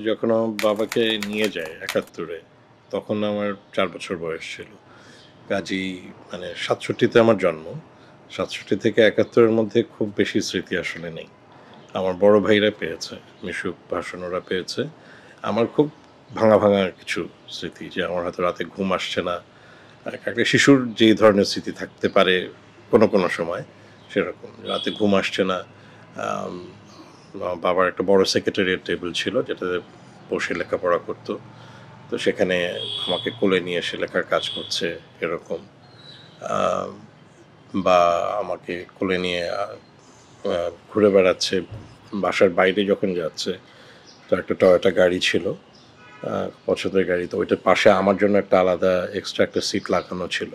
যখন আমার বাবাকে নিয়ে যায় ৭১-এ, তখন আমার ৪ বছর বয়স ছিল। কাজেই মানে ৬৭-তে আমার জন্ম। ৬৭ থেকে ৭১-এর মধ্যে খুব বেশি স্মৃতি আসলে নেই। আমার বড় ভাইরা পেয়েছে, মিশুক, ভাষণ ওরা পেয়েছে। আমার খুব ভাঙা কিছু স্মৃতি যে আমার হয়তো রাতে ঘুম আসছে না। একটা শিশুর যেই ধরনের স্মৃতি থাকতে পারে কোনো সময় সেরকম। রাতে ঘুম আসছে না। আম বাবার একটা বড় সেক্রেটারিয়েট টেবিল ছিল যেটাতে বসে লেখাপড়া করত। তো সেখানে আমাকে কোলে নিয়ে এসে লেখার কাজ করছে এরকম। আম বা আমাকে কোলে নিয়ে ঘুরে বেড়াচ্ছে। বাসার বাইরে যখন যাচ্ছে তো একটা টয়োটা গাড়ি ছিল, পছন্দের গাড়ি। তো ওইটার পাশে আমার জন্য একটা আলাদা এক্সট্রা একটা সিট লাগানো ছিল।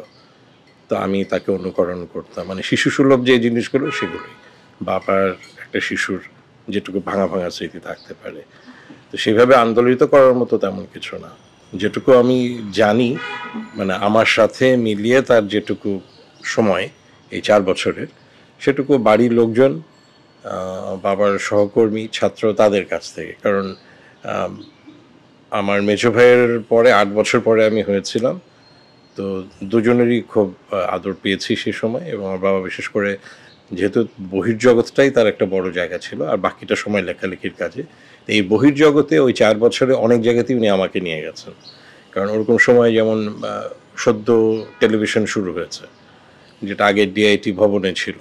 তো আমি তাকে অনুকরণ করতাম। মানে শিশুসুলভ যে জিনিসগুলো সেগুলোই। বাবার একটা শিশুর যেটুকু ভাঙা স্মৃতি থাকতে পারে। তো সেভাবে আন্দোলিত করার মতো তেমন কিছু না। যেটুকু আমি জানি মানে আমার সাথে মিলিয়ে তার যেটুকু সময় এই ৪ বছরের সেটুকু বাড়ির লোকজন, বাবার সহকর্মী, ছাত্র তাদের কাছ থেকে। কারণ আমার মেজো ভাইয়ের পরে ৮ বছর পরে আমি হয়েছিলাম। তো দুজনেরই খুব আদর পেয়েছি সে সময় এবং আমার বাবা বিশেষ করে যেহেতু বহির্জগৎটাই তার একটা বড় জায়গা ছিল আর বাকিটা সময় লেখালেখির কাজে। এই বহির্জগতে ওই ৪ বছরে অনেক জায়গাতেই উনি আমাকে নিয়ে গেছেন। কারণ ওরকম সময় যেমন সদ্য টেলিভিশন শুরু হয়েছে, যেটা আগে ডিআইটি ভবনে ছিল।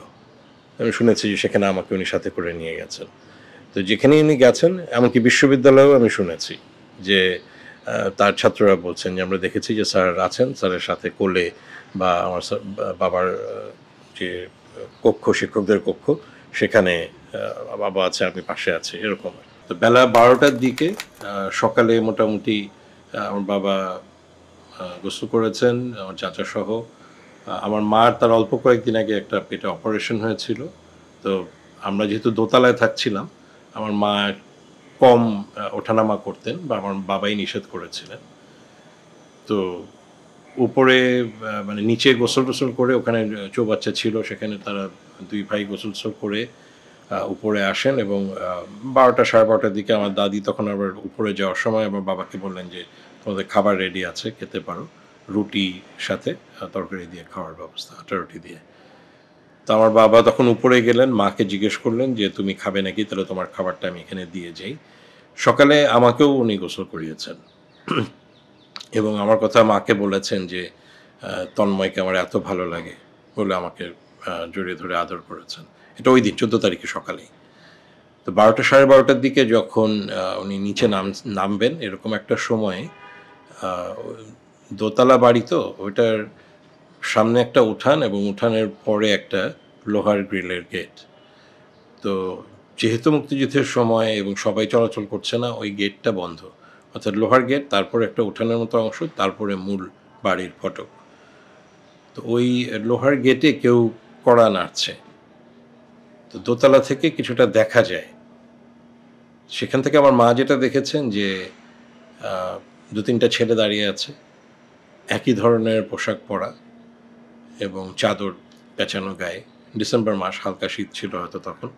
আমি শুনেছি যে সেখানে আমাকে উনি সাথে করে নিয়ে গেছেন। তো যেখানেই উনি গেছেন, এমনকি বিশ্ববিদ্যালয়েও আমি শুনেছি যে তার ছাত্ররা বলছেন যে আমরা দেখেছি যে স্যার আছেন, স্যারের সাথে কোলে বা আমার বাবার যে কক্ষ, শিক্ষকদের কক্ষ, সেখানে বাবা আছে, আমি পাশে আছি, এরকম। তো বেলা ১২টার দিকে সকালে মোটামুটি আমার বাবা গোসল করেছেন, আমার চাচা সহ। আমার মার তার অল্প কয়েকদিন আগে একটা পেটে অপারেশন হয়েছিল। তো আমরা যেহেতু দোতলায় থাকছিলাম, আমার মা কম ওঠানামা করতেন বা আমার বাবাই নিষেধ করেছিলেন। তো উপরে মানে নিচে গোসল-টোসল করে ওখানে চৌবাচ্চা ছিল, সেখানে তারা ২ ভাই গোসল-টোসল করে উপরে আসেন এবং ১২টা সাড়ে ১২টার দিকে আমার দাদি তখন আবার উপরে যাওয়ার সময় আমার বাবাকে বললেন যে তোমাদের খাবার রেডি আছে, খেতে পারো। রুটি সাথে তরকারি দিয়ে খাওয়ার ব্যবস্থা, আটা রুটি দিয়ে। তো আমার বাবা তখন উপরে গেলেন, মাকে জিজ্ঞেস করলেন যে তুমি খাবে নাকি, তাহলে তোমার খাবারটা আমি এখানে দিয়ে যাই। সকালে আমাকেও উনি গোসল করিয়েছেন এবং আমার কথা মাকে বলেছেন যে তন্ময়কে আমার এত ভালো লাগে বলে আমাকে জড়িয়ে ধরে আদর করেছেন। এটা ওই দিন ১৪ তারিখে সকালেই। তো ১২টা সাড়ে ১২টার দিকে যখন উনি নিচে নামবেন এরকম একটা সময়ে, দোতলা বাড়ি তো, ওইটার সামনে একটা উঠান এবং উঠানের পরে একটা লোহার গ্রিলের গেট। তো যেহেতু মুক্তিযুদ্ধের সময় এবং সবাই চলাচল করছে না, ওই গেটটা বন্ধ। অর্থাৎ লোহার গেট, তারপরে একটা উঠানের মতো অংশ, তারপরে মূল বাড়ির ফটক। তো ওই লোহার গেটে কেউ কড়া নাড়ছে। তো দোতলা থেকে কিছুটা দেখা যায়। সেখান থেকে আমার মা যেটা দেখেছেন যে ২-৩টা ছেলে দাঁড়িয়ে আছে, একই ধরনের পোশাক পরা এবং চাদর পেঁচানো গায়ে। ডিসেম্বর মাস, হালকা শীত ছিল হয়তো তখন।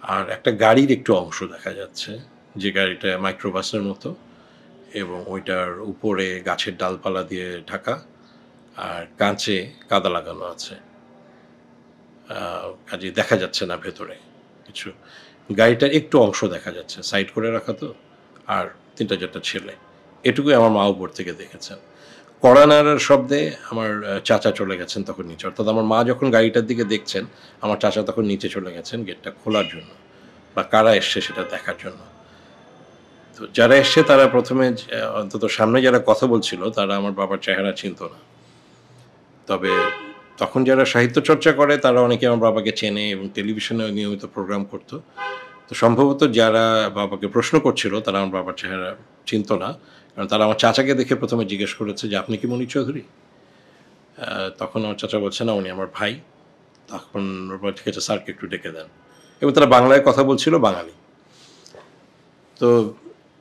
আর একটা গাড়ির একটু অংশ দেখা যাচ্ছে, যে গাড়িটা মাইক্রোবাসের মতো এবং ওইটার উপরে গাছের ডালপালা দিয়ে ঢাকা আর কাঁচে কাদা লাগানো আছে। কাজে দেখা যাচ্ছে না ভেতরে কিছু। গাড়িটার একটু অংশ দেখা যাচ্ছে, সাইড করে রাখা তো, আর ৩টা-৪টা ছেলে। এটুকুই আমার মা উপর থেকে দেখেছেন। কড়া নাড়ার শব্দে আমার চাচা চলে গেছেন তখন নিচে। অর্থাৎ আমার মা যখন গাড়িটার দিকে দেখছেন, আমার চাচা তখন নিচে চলে গেছেন গেটটা খোলার জন্য বা কারা এসছে সেটা দেখার জন্য। তো যারা এসছে তারা প্রথমে অন্তত সামনে যারা কথা বলছিল তারা আমার বাবার চেহারা চিনত না। তবে তখন যারা সাহিত্য চর্চা করে তারা অনেকে আমার বাবাকে চেনে এবং টেলিভিশনে নিয়মিত প্রোগ্রাম করতো। তো সম্ভবত যারা বাবাকে প্রশ্ন করছিল তারা আমার বাবার চেহারা চিনত না। কারণ তারা আমার চাচাকে দেখে প্রথমে জিজ্ঞেস করেছে যে, "আপনি কি মনির চৌধুরী?" তখন আমার চাচা বলছে, "না, উনি আমার ভাই।" তখন ওরা বলে, "ঠিক আছে, স্যারকে একটু ডেকে দেন।" এবং তারা বাংলায় কথা বলছিল, বাঙালি। তো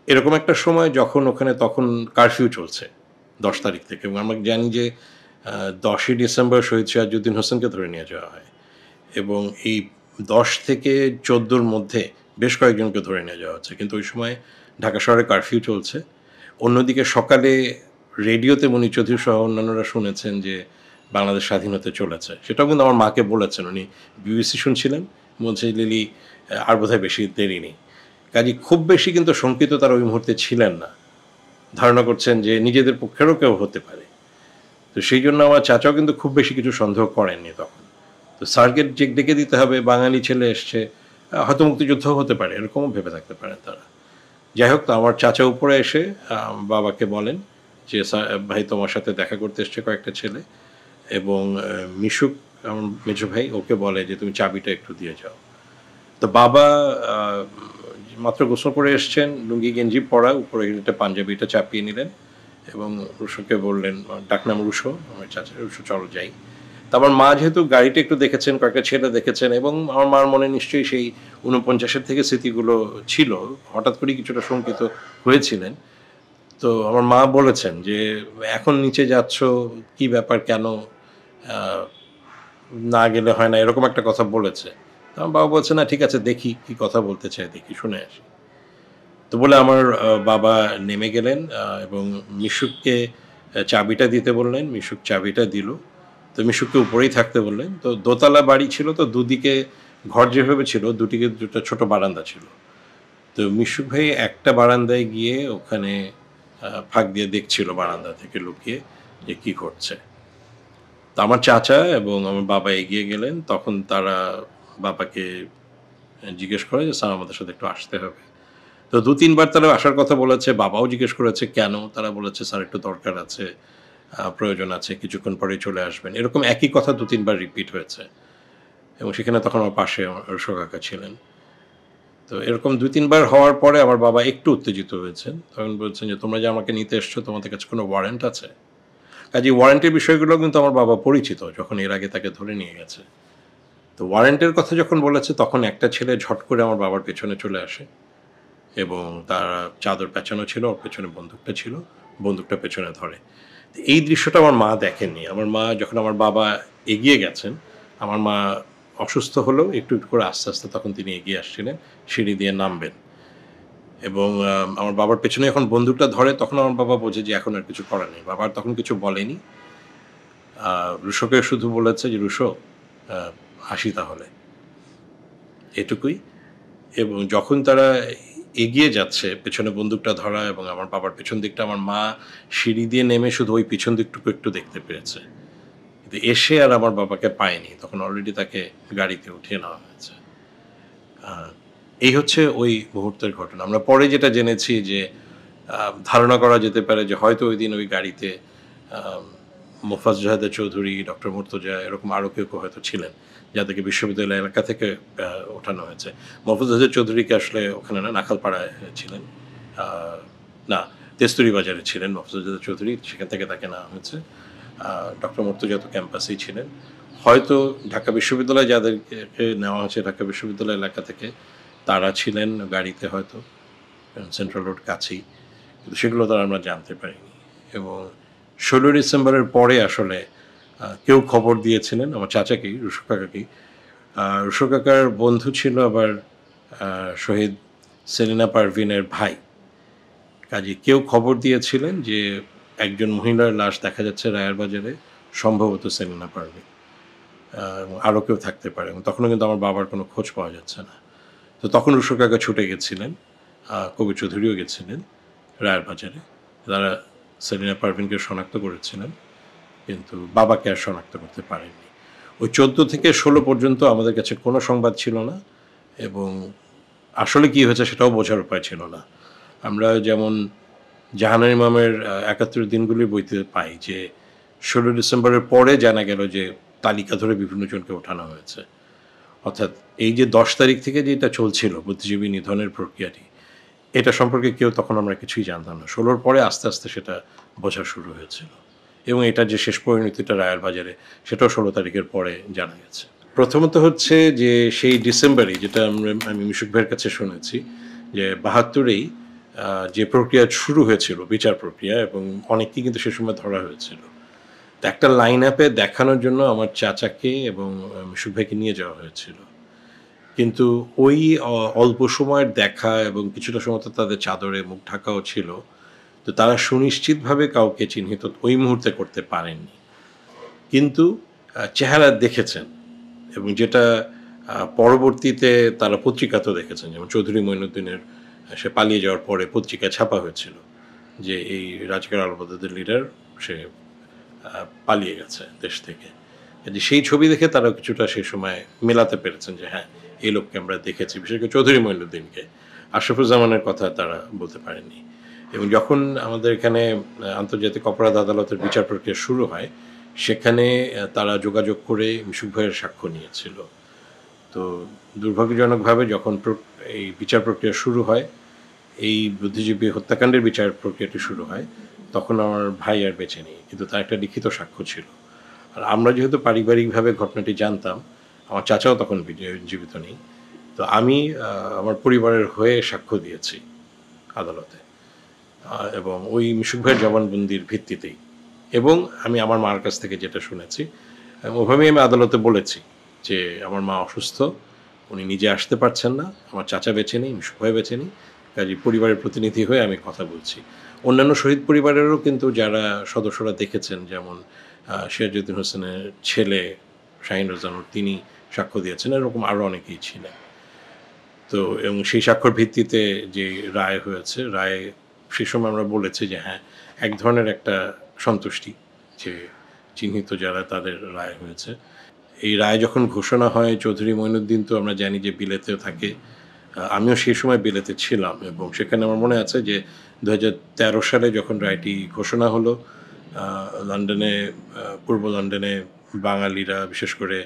এরকম একটা সময় যখন ওখানে তখন কারফিউ চলছে ১০ তারিখ থেকে এবং আমরা জানি যে ১০ই ডিসেম্বর শহীদ সিরাজউদ্দিন হোসেনকে ধরে নিয়ে যাওয়া হয় এবং এই ১০ থেকে ১৪র মধ্যে বেশ কয়েকজনকে ধরে নিয়ে যাওয়া হচ্ছে। কিন্তু ওই সময় ঢাকা শহরে কারফিউ চলছে। অন্যদিকে সকালে রেডিওতে মনির চৌধুরী সহ অন্যান্যরা শুনেছেন যে বাংলাদেশ স্বাধীন হতে চলেছে। সেটাও কিন্তু আমার মাকে বলেছেন। উনি বিবিসি শুনছিলেন। বলছে, "লিলি আর বোধহয় বেশি দেরি নেই।" কাজেই খুব বেশি কিন্তু শঙ্কিত তারা ওই মুহূর্তে ছিলেন না। ধারণা করছেন যে নিজেদের পক্ষেরও কেউ হতে পারে। তো সেই জন্য আমার চাচাও কিন্তু খুব বেশি কিছু সন্দেহ করেননি তখন। তো স্যারকে যে ডেকে দিতে হবে, বাঙালি ছেলে এসছে, হয়তো মুক্তিযুদ্ধও হতে পারে, এরকমও ভেবে থাকতে পারেন তারা। যাই হোক, তো আমার চাচা উপরে এসে বাবাকে বলেন যে, ভাই তোমার সাথে দেখা করতে এসছে কয়েকটা ছেলে" এবং মিশুক আমার মেজো ভাই ওকে বলে যে, "তুমি চাবিটা একটু দিয়ে যাও।" তো বাবা আ মাত্র গোসল করে এসছেন, লুঙ্গি গেঞ্জি পরা, উপরে একটা পাঞ্জাবিটা চাপিয়ে নিলেন এবং রুশোকে বললেন, ডাকনাম রুশো, আমার চাচা, "রুশো চলো যাই।" তো আমার মা যেহেতু গাড়িটা একটু দেখেছেন, কয়েকটা ছেলে দেখেছেন এবং আমার মার মনে নিশ্চয়ই সেই ৪৯-এর থেকে স্মৃতিগুলো ছিল। হঠাৎ করেই কিছুটা শঙ্কিত হয়েছিলেন। তো আমার মা বলেছেন যে, "এখন নিচে যাচ্ছ, কি ব্যাপার, কেন? আ না গেলে হয় না।" এরকম একটা কথা বলেছে। তো আমার বাবা বলছে, "না ঠিক আছে, দেখি কি কথা বলতে চায়, দেখি, শুনে আসি।" তো বলে আমার বাবা নেমে গেলেন এবং মিশুককে চাবিটা দিতে বললেন। মিশুক চাবিটা দিল। তো মিশুককে উপরেই থাকতে বললেন। তো দোতলা বাড়ি ছিল, তো দুদিকে ঘর যেভাবে ছিল, দুটিকে দুটো ছোট বারান্দা ছিল। তো মিশুক ভাই একটা বারান্দায় গিয়ে ওখানে ফাঁক দিয়ে দেখছিল বারান্দা থেকে লুকিয়ে যে কি ঘটছে। তো আমার চাচা এবং আমার বাবা এগিয়ে গেলেন। তখন তারা বাবাকে জিজ্ঞেস করে যে, "স্যার আমাদের সাথে একটু আসতে হবে।" তো ২-৩ বার তারা আসার কথা বলেছে। বাবাও জিজ্ঞেস করেছে কেন? তারা বলেছে, "স্যার একটু দরকার আছে, প্রয়োজন আছে, কিছুক্ষণ পরেই চলে আসবেন।" এরকম একই কথা ২-৩ বার রিপিট হয়েছে এবং সেখানে তখন আমার পাশে আমার রুশো কাকা ছিলেন। তো এরকম ২-৩ বার হওয়ার পরে আমার বাবা একটু উত্তেজিত হয়েছেন। তখন বলছেন যে, "তোমরা যে আমাকে নিতে এসছো, তোমাদের কাছে কোনো ওয়ারেন্ট আছে?" কাজেই ওয়ারেন্টের বিষয়গুলো কিন্তু আমার বাবা পরিচিত, যখন এর আগে তাকে ধরে নিয়ে গেছে। তো ওয়ারেন্টের কথা যখন বলেছে, তখন একটা ছেলে ঝট করে আমার বাবার পেছনে চলে আসে এবং তার চাদর পেঁচানো ছিল, ওর পেছনে বন্দুকটা ছিল, বন্দুকটা পেছনে ধরে। এই দৃশ্যটা আমার মা দেখেননি। আমার মা যখন আমার বাবা এগিয়ে গেছেন, আমার মা অসুস্থ হলেও একটু, একটু করে আস্তে, আস্তে তখন তিনি এগিয়ে আসছিলেন, সিঁড়ি দিয়ে নামবেন এবং আমার বাবার পেছনে যখন বন্দুকটা ধরে, তখন আমার বাবা বোঝে যে এখন আর কিছু করার নেই। বাবা আর তখন কিছু বলেনি। আ রুশোকে শুধু বলেছে যে, "রুশো, আ আসি তাহলে।" এটুকুই। এবং যখন তারা এগিয়ে যাচ্ছে, পেছনে বন্দুকটা ধরা এবং আমার বাবার পেছন দিকটা, আমার মা সিঁড়ি দিয়ে নেমে শুধু ওই পিছন দিকটুকু একটু দেখতে পেয়েছে। কিন্তু এসে আর আমার বাবাকে পায়নি। তখন অলরেডি তাকে গাড়িতে উঠিয়ে নেওয়া হয়েছে। আ এই হচ্ছে ওই মুহূর্তের ঘটনা। আমরা পরে যেটা জেনেছি যে, আ ধারণা করা যেতে পারে যে হয়তো ঐদিন ওই গাড়িতে আম মোফাজ্জল হায়দার চৌধুরী, ডক্টর মুর্তজা, এরকম আরো কেউ, কেউ হয়তো ছিলেন, যাদেরকে বিশ্ববিদ্যালয় এলাকা থেকে ওঠানো হয়েছে। মোফাজ্জল হায়দার চৌধুরীকে আসলে ওখানে না, নাখালপাড়ায় ছিলেন। আ না, তেস্তুরি বাজারে ছিলেন মোফাজ্জল হায়দার চৌধুরী, সেখান থেকে তাকে নেওয়া হয়েছে। আ ডক্টর মুর্তজা তো ক্যাম্পাসেই ছিলেন। হয়তো ঢাকা বিশ্ববিদ্যালয়ে যাদেরকে নেওয়া হয়েছে ঢাকা বিশ্ববিদ্যালয় এলাকা থেকে, তারা ছিলেন গাড়িতে হয়তো, সেন্ট্রাল রোড কাছেই। কিন্তু সেগুলো তো আর আমরা জানতে পারিনি। এবং ১৬ ডিসেম্বরের পরে আসলে কেউ খবর দিয়েছিলেন আমার চাচাকেই, রুশো কাকাকেই। রুশো কাকার বন্ধু ছিল আবার আ শহীদ সেলিনা পারভীনের ভাই। কাজেই কেউ খবর দিয়েছিলেন যে একজন মহিলার লাশ দেখা যাচ্ছে রায়ের বাজারে, সম্ভবত সেলিনা পারভীন। আরও কেউ থাকতে পারে এবং তখনও কিন্তু আমার বাবার কোনো খোঁজ পাওয়া যাচ্ছে না। তো তখন রুশো কাকা ছুটে গেছিলেন। কবির চৌধুরীও গেছিলেন রায়ের বাজারে। তারা সেলিনা পারভীনকে শনাক্ত করেছিলেন, কিন্তু বাবাকে আর শনাক্ত করতে পারেননি। ওই ১৪ থেকে ১৬ পর্যন্ত আমাদের কাছে কোনো সংবাদ ছিল না এবং আসলে কি হয়েছে সেটাও বোঝার উপায় ছিল না। আমরা যেমন জাহানারা ইমামের ৭১ দিনগুলির বইতে পাই যে ১৬ ডিসেম্বরের পরে জানা গেল যে তালিকা ধরে বিভিন্ন জনকে ওঠানো হয়েছে। অর্থাৎ এই যে ১০ তারিখ থেকে যে এটা চলছিল বুদ্ধিজীবী নিধনের প্রক্রিয়াটি, এটা সম্পর্কে কেউ তখন আমরা কিছুই জানতাম না। ১৬ র পরে আস্তে, আস্তে সেটা বোঝা শুরু হয়েছিল এবং এটার যে শেষ পরিণতিটা রায়ের বাজারে, সেটাও ১৬ তারিখের পরে জানা গেছে। প্রথমত হচ্ছে যে সেই ডিসেম্বরেই, যেটা আমি মিশুক ভাইয়ের কাছে শুনেছি, যে ৭২-এই যে প্রক্রিয়া শুরু হয়েছিল, বিচার প্রক্রিয়া, এবং অনেককেই কিন্তু সে সময় ধরা হয়েছিল। তো একটা লাইন আপে দেখানোর জন্য আমার চাচাকে এবং মিশুক ভাইকে নিয়ে যাওয়া হয়েছিল। কিন্তু ওই অল্প সময়ের দেখা এবং কিছুটা সময় তো তাদের চাদরে মুখ ঢাকাও ছিল। তো তারা সুনিশ্চিতভাবে কাউকে চিহ্নিত ওই মুহূর্তে করতে পারেননি। কিন্তু চেহারা দেখেছেন এবং যেটা পরবর্তীতে তারা পত্রিকাতেও দেখেছেন। যেমন চৌধুরী মঈনুদ্দিনের সে পালিয়ে যাওয়ার পরে পত্রিকায় ছাপা হয়েছিল যে এই রাজকের আলবদরদের লিডার সে পালিয়ে গেছে দেশ থেকে। যে সেই ছবি দেখে তারা কিছুটা সেই সময় মেলাতে পেরেছেন যে হ্যাঁ, এই লোককে আমরা দেখেছি। বিশেষ করে চৌধুরী মঈনুদ্দিনকে। আশরাফুজ্জামানের কথা তারা বলতে পারেননি। এবং যখন আমাদের এখানে আন্তর্জাতিক অপরাধ আদালতের বিচার প্রক্রিয়া শুরু হয়, সেখানে তারা যোগাযোগ করে মিশুক ভাইয়ের সাক্ষ্য নিয়েছিল। তো দুর্ভাগ্যজনকভাবে যখন এই বিচার প্রক্রিয়া শুরু হয়, এই বুদ্ধিজীবী হত্যাকাণ্ডের বিচার প্রক্রিয়াটি শুরু হয়, তখন আমার ভাই আর বেঁচে নেই। কিন্তু তার একটা লিখিত সাক্ষ্য ছিল। আর আমরা যেহেতু পারিবারিকভাবে ঘটনাটি জানতাম, আমার চাচাও তখন জীবিত নেই। তো আমি আমার পরিবারের হয়ে সাক্ষ্য দিয়েছি আদালতে। এবং ওই মিশুক ভাইয়ের জবানবন্দির ভিত্তিতেই। এবং আমি আমার মার কাছ থেকে যেটা শুনেছি, ওভাবেই আমি আদালতে বলেছি যে আমার মা অসুস্থ, উনি নিজে আসতে পারছেন না, আমার চাচা বেঁচে নেই, মিশুক ভাই বেঁচে নেই, কাজেই পরিবারের প্রতিনিধি হয়ে আমি কথা বলছি। অন্যান্য শহীদ পরিবারেরও কিন্তু যারা সদস্যরা দেখেছেন, যেমন সিরাজউদ্দিন হোসেনের ছেলে শাহিন রেজানুর, তিনি সাক্ষ্য দিয়েছেন, এরকম আরও অনেকেই ছিলেন। তো এবং সেই সাক্ষ্যর ভিত্তিতে যে রায় হয়েছে, রায়ে সে সময় আমরা বলেছি যে হ্যাঁ, এক ধরনের একটা সন্তুষ্টি যে চিহ্নিত যারা তাদের রায় হয়েছে। এই রায় যখন ঘোষণা হয়, চৌধুরী মঈনুদ্দিন তো আমরা জানি যে বিলেতেও থাকে। আমিও সেই সময় বিলেতে ছিলাম এবং সেখানে আমার মনে আছে যে 2013 সালে যখন রায়টি ঘোষণা হলো, লন্ডনে, পূর্ব লন্ডনে বাঙালিরা, বিশেষ করে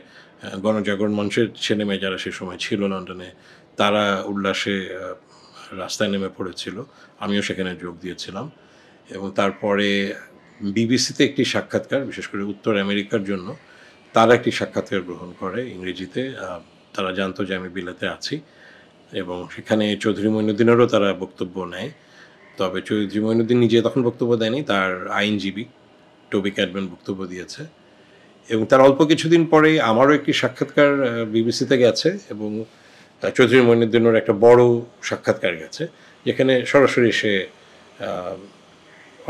গণজাগরণ মঞ্চের ছেলেমেয়ে যারা সে সময় ছিল লন্ডনে, তারা উল্লাসে রাস্তায় নেমে পড়েছিল। আমিও সেখানে যোগ দিয়েছিলাম। এবং তারপরে বিবিসিতে একটি সাক্ষাৎকার, বিশেষ করে উত্তর আমেরিকার জন্য তারা একটি সাক্ষাৎকার গ্রহণ করে ইংরেজিতে। তারা জানতো যে আমি বিলেতে আছি এবং সেখানে চৌধুরী মঈনুদ্দিনেরও তারা বক্তব্য নেয়। তবে চৌধুরী মঈনুদ্দিন নিজে তখন বক্তব্য দেয়নি, তার আইনজীবী টবি ক্যাডম্যান বক্তব্য দিয়েছে। এবং তার অল্প কিছুদিন পরেই আমারও একটি সাক্ষাৎকার বিবিসিতে গেছে এবং চৌধুরী মঈনুদ্দিনের একটা বড় সাক্ষাৎকার গেছে, যেখানে সরাসরি সে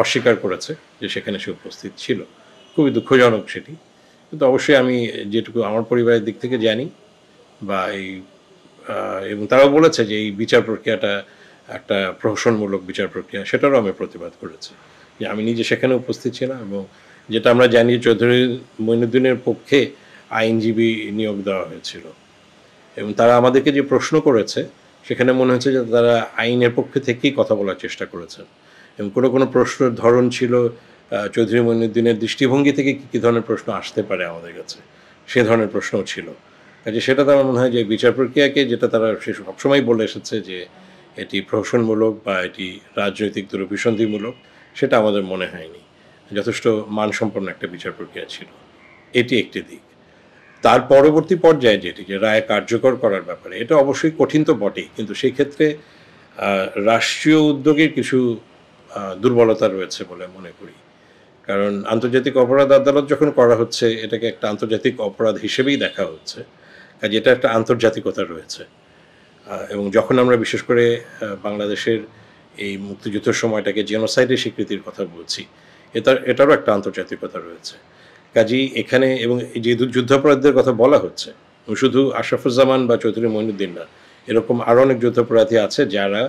অস্বীকার করেছে যে সেখানে সে উপস্থিত ছিল। খুবই দুঃখজনক সেটি। কিন্তু অবশ্যই আমি যেটুকু আমার পরিবারের দিক থেকে জানি বা এবং তারাও বলেছে যে এই বিচার প্রক্রিয়াটা একটা প্রহসনমূলক বিচার প্রক্রিয়া, সেটারও আমি প্রতিবাদ করেছি যে আমি নিজে সেখানে উপস্থিত ছিলাম। এবং যেটা আমরা জানি, চৌধুরী মঈনুদ্দিনের পক্ষে আইনজীবী নিয়োগ দেওয়া হয়েছিল এবং তারা আমাদেরকে যে প্রশ্ন করেছে, সেখানে মনে হচ্ছে যে তারা আইনের পক্ষে থেকেই কথা বলার চেষ্টা করেছেন। এবং কোনো প্রশ্নের ধরন ছিল চৌধুরী মঈনুদ্দিনের দৃষ্টিভঙ্গি থেকে কী ধরনের প্রশ্ন আসতে পারে আমাদের কাছে, সে ধরনের প্রশ্নও ছিল। কাজে সেটা তো আমার মনে হয় যে বিচার প্রক্রিয়াকে, যেটা তারা সে সবসময় বলে এসেছে যে এটি প্রহসনমূলক বা এটি রাজনৈতিক দুরভিসন্ধিমূলক, সেটা আমাদের মনে হয়নি। যথেষ্ট মানসম্পন্ন একটা বিচার প্রক্রিয়া ছিল। এটি একটি দিক। তার পরবর্তী পর্যায়ে যেটি, যে রায় কার্যকর করার ব্যাপারে, এটা অবশ্যই কঠিন তো বটেই, কিন্তু সেই ক্ষেত্রে রাষ্ট্রীয় উদ্যোগের কিছু দুর্বলতা রয়েছে বলে মনে করি। কারণ আন্তর্জাতিক অপরাধ আদালত যখন করা হচ্ছে, এটাকে একটা আন্তর্জাতিক অপরাধ হিসেবেই দেখা হচ্ছে, কাজে এটা একটা আন্তর্জাতিকতা রয়েছে। এবং যখন আমরা বিশেষ করে বাংলাদেশের এই মুক্তিযুদ্ধের সময়টাকে জেনোসাইডের স্বীকৃতির কথা বলছি, এটারও একটা আন্তর্জাতিকতা রয়েছে। কাজেই এখানে, এবং যে যুদ্ধাপরাধীদের কথা বলা হচ্ছে, শুধু আশরাফুজ্জামান বা চৌধুরী মঈনুদ্দিন না, এরকম আরও অনেক যুদ্ধাপরাধী আছে যারা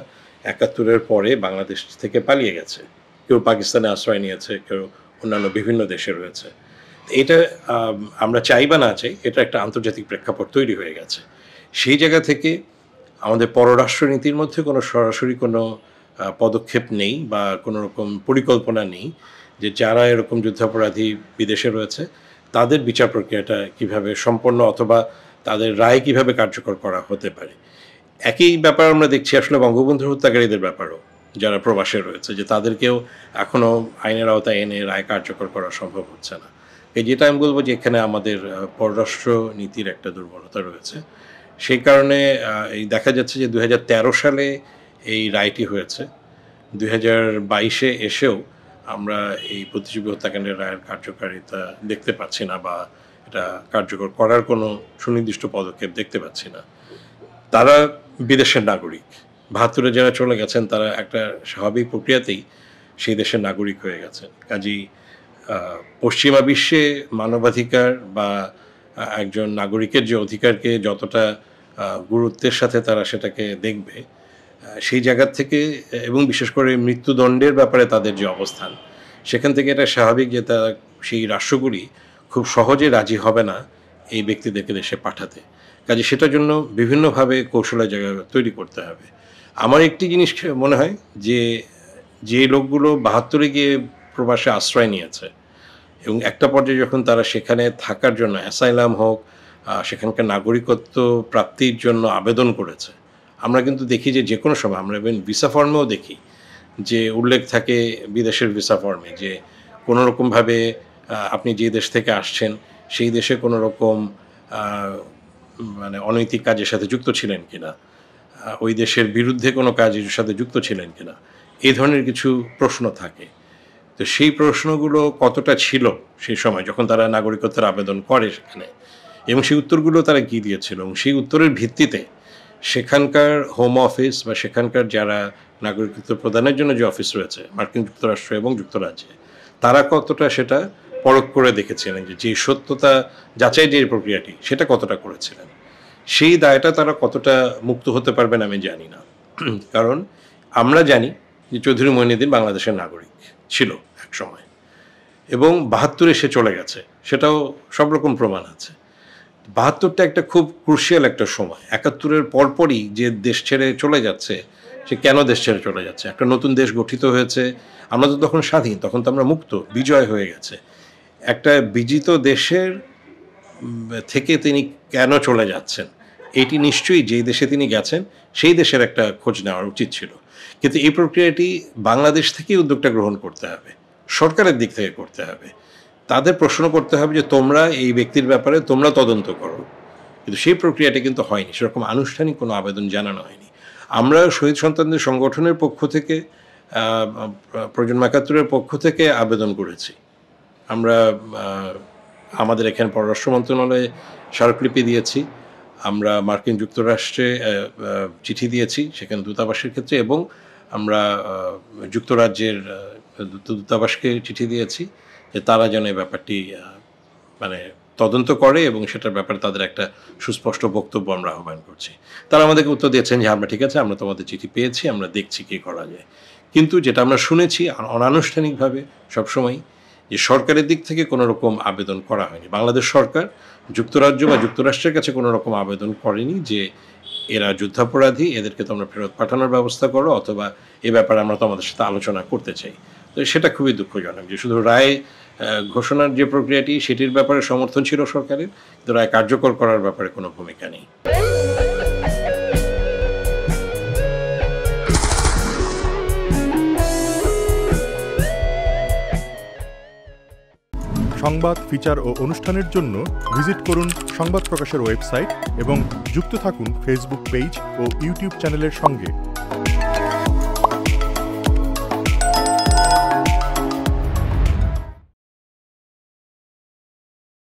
৭১-এর পরে বাংলাদেশ থেকে পালিয়ে গেছে। কেউ পাকিস্তানে আশ্রয় নিয়েছে, কেউ অন্যান্য বিভিন্ন দেশে রয়েছে। এটা আমরা চাই বা না চাই, এটা একটা আন্তর্জাতিক প্রেক্ষাপট তৈরি হয়ে গেছে। সেই জায়গা থেকে আমাদের পররাষ্ট্রনীতির মধ্যে কোনো সরাসরি কোনো পদক্ষেপ নেই বা কোনো রকম পরিকল্পনা নেই যে যারা এরকম যুদ্ধাপরাধী বিদেশে রয়েছে তাদের বিচার প্রক্রিয়াটা কীভাবে সম্পন্ন অথবা তাদের রায় কীভাবে কার্যকর করা হতে পারে। একই ব্যাপার আমরা দেখছি আসলে বঙ্গবন্ধু হত্যাকারীদের ব্যাপারও, যারা প্রবাসে রয়েছে, যে তাদেরকেও এখনও আইনের আওতায় এনে রায় কার্যকর করা সম্ভব হচ্ছে না। যেটা আমি বলবো যে এখানে আমাদের পররাষ্ট্র নীতির একটা দুর্বলতা রয়েছে। সেই কারণে এই দেখা যাচ্ছে যে 2013 সালে এই রায়টি হয়েছে, 2022-এ এসেও আমরা এই বুদ্ধিজীবী হত্যাকাণ্ডের রায়ের কার্যকারিতা দেখতে পাচ্ছি না বা এটা কার্যকর করার কোনো সুনির্দিষ্ট পদক্ষেপ দেখতে পাচ্ছি না। তারা বিদেশের নাগরিক। ৭২-এ যারা চলে গেছেন তারা একটা স্বাভাবিক প্রক্রিয়াতেই সেই দেশের নাগরিক হয়ে গেছেন। কাজেই পশ্চিমা বিশ্বে মানবাধিকার বা একজন নাগরিকের যে অধিকারকে যতটা গুরুত্বের সাথে তারা সেটাকে দেখবে, সেই জায়গা থেকে এবং বিশেষ করে মৃত্যুদণ্ডের ব্যাপারে তাদের যে অবস্থান, সেখান থেকে এটা স্বাভাবিক যে তারা সেই রাষ্ট্রগুলি খুব সহজে রাজি হবে না এই ব্যক্তিদেরকে দেশে পাঠাতে। কাজে সেটার জন্য বিভিন্নভাবে কৌশলের জায়গা তৈরি করতে হবে। আমার একটি জিনিস মনে হয় যে লোকগুলো ৭২-এ গিয়ে প্রবাসে আশ্রয় নিয়েছে এবং একটা পর্যায়ে যখন তারা সেখানে থাকার জন্য অ্যাসাইলাম হোক, সেখানকার নাগরিকত্ব প্রাপ্তির জন্য আবেদন করেছে, আমরা কিন্তু দেখি যে কোনো সময় আমরা ইভেন ভিসা ফর্মেও দেখি যে উল্লেখ থাকে বিদেশের ভিসা ফর্মে যে কোনো রকমভাবে আপনি যে দেশ থেকে আসছেন সেই দেশে কোনো রকম মানে অনৈতিক কাজের সাথে যুক্ত ছিলেন কিনা, ওই দেশের বিরুদ্ধে কোনো কাজের সাথে যুক্ত ছিলেন কিনা, এই ধরনের কিছু প্রশ্ন থাকে। তো সেই প্রশ্নগুলো কতটা ছিল সেই সময় যখন তারা নাগরিকত্বের আবেদন করে সেখানে, এবং সেই উত্তরগুলো তারা কী দিয়েছিল, এবং সেই উত্তরের ভিত্তিতে সেখানকার হোম অফিস বা সেখানকার যারা নাগরিকত্ব প্রদানের জন্য যে অফিস রয়েছে মার্কিন যুক্তরাষ্ট্র এবং যুক্তরাজ্যে, তারা কতটা সেটা পরখ করে দেখেছিলেন যে সত্যতা যাচাই যে প্রক্রিয়াটি সেটা কতটা করেছিলেন, সেই দায়টা তারা কতটা মুক্ত হতে পারবেন আমি জানি না। কারণ আমরা জানি যে চৌধুরী মঈনুদ্দিন বাংলাদেশের নাগরিক ছিল এক সময়, এবং ৭২-এ সে চলে গেছে, সেটাও সব রকম প্রমাণ আছে। ৭২টা একটা খুব ক্রুশিয়াল একটা সময়। ৭১-এর পরপরই যে দেশ ছেড়ে চলে যাচ্ছে, সে কেন দেশ ছেড়ে চলে যাচ্ছে? একটা নতুন দেশ গঠিত হয়েছে, আমরা তো তখন স্বাধীন, তখন তো আমরা মুক্ত, বিজয় হয়ে গেছে। একটা বিজিত দেশের থেকে তিনি কেন চলে যাচ্ছেন, এটি নিশ্চয়ই যেই দেশে তিনি গেছেন সেই দেশের একটা খোঁজ নেওয়ার উচিত ছিল। কিন্তু এই প্রক্রিয়াটি বাংলাদেশ থেকেই উদ্যোগটা গ্রহণ করতে হবে, সরকারের দিক থেকে করতে হবে। তাদের প্রশ্ন করতে হবে যে তোমরা এই ব্যক্তির ব্যাপারে তোমরা তদন্ত করো, কিন্তু সেই প্রক্রিয়াটা কিন্তু হয়নি, সেরকম আনুষ্ঠানিক কোনো আবেদন জানানো হয়নি। আমরা শহীদ সন্তানদের সংগঠনের পক্ষ থেকে, প্রজন্ম ৭১-এর পক্ষ থেকে আবেদন করেছি। আমরা আমাদের এখানে পররাষ্ট্র মন্ত্রণালয়ে স্মারকলিপি দিয়েছি, আমরা মার্কিন যুক্তরাষ্ট্রে চিঠি দিয়েছি সেখানে দূতাবাসের ক্ষেত্রে, এবং আমরা যুক্তরাজ্যের দূতাবাসকে চিঠি দিয়েছি যে তারা যেন এই ব্যাপারটি মানে তদন্ত করে এবং সেটার ব্যাপারে তাদের একটা সুস্পষ্ট বক্তব্য আমরা আহ্বান করছি। তারা আমাদেরকে উত্তর দিয়েছেন যে আমরা ঠিক আছে, আমরা তোমাদের চিঠি পেয়েছি, আমরা দেখছি কী করা যায়। কিন্তু যেটা আমরা শুনেছি অনানুষ্ঠানিকভাবে সবসময় যে সরকারের দিক থেকে কোনো রকম আবেদন করা হয়নি। বাংলাদেশ সরকার যুক্তরাজ্য বা যুক্তরাষ্ট্রের কাছে কোনো রকম আবেদন করেনি যে এরা যুদ্ধাপরাধী, এদেরকে তোমরা ফেরত পাঠানোর ব্যবস্থা করো, অথবা এ ব্যাপারে আমরা তোমাদের সাথে আলোচনা করতে চাই। তো সেটা খুবই দুঃখজনক যে শুধু রায় ঘোষণার যে প্রক্রিয়াটি সেটির ব্যাপারে সমর্থন ছিল সরকারের, কিন্তু রায় কার্যকর করার ব্যাপারে কোনো ভূমিকা নেই। সংবাদ, ফিচার ও অনুষ্ঠানের জন্য ভিজিট করুন সংবাদ প্রকাশের ওয়েবসাইট এবং যুক্ত থাকুন ফেসবুক পেজ ও ইউটিউব চ্যানেলের সঙ্গে।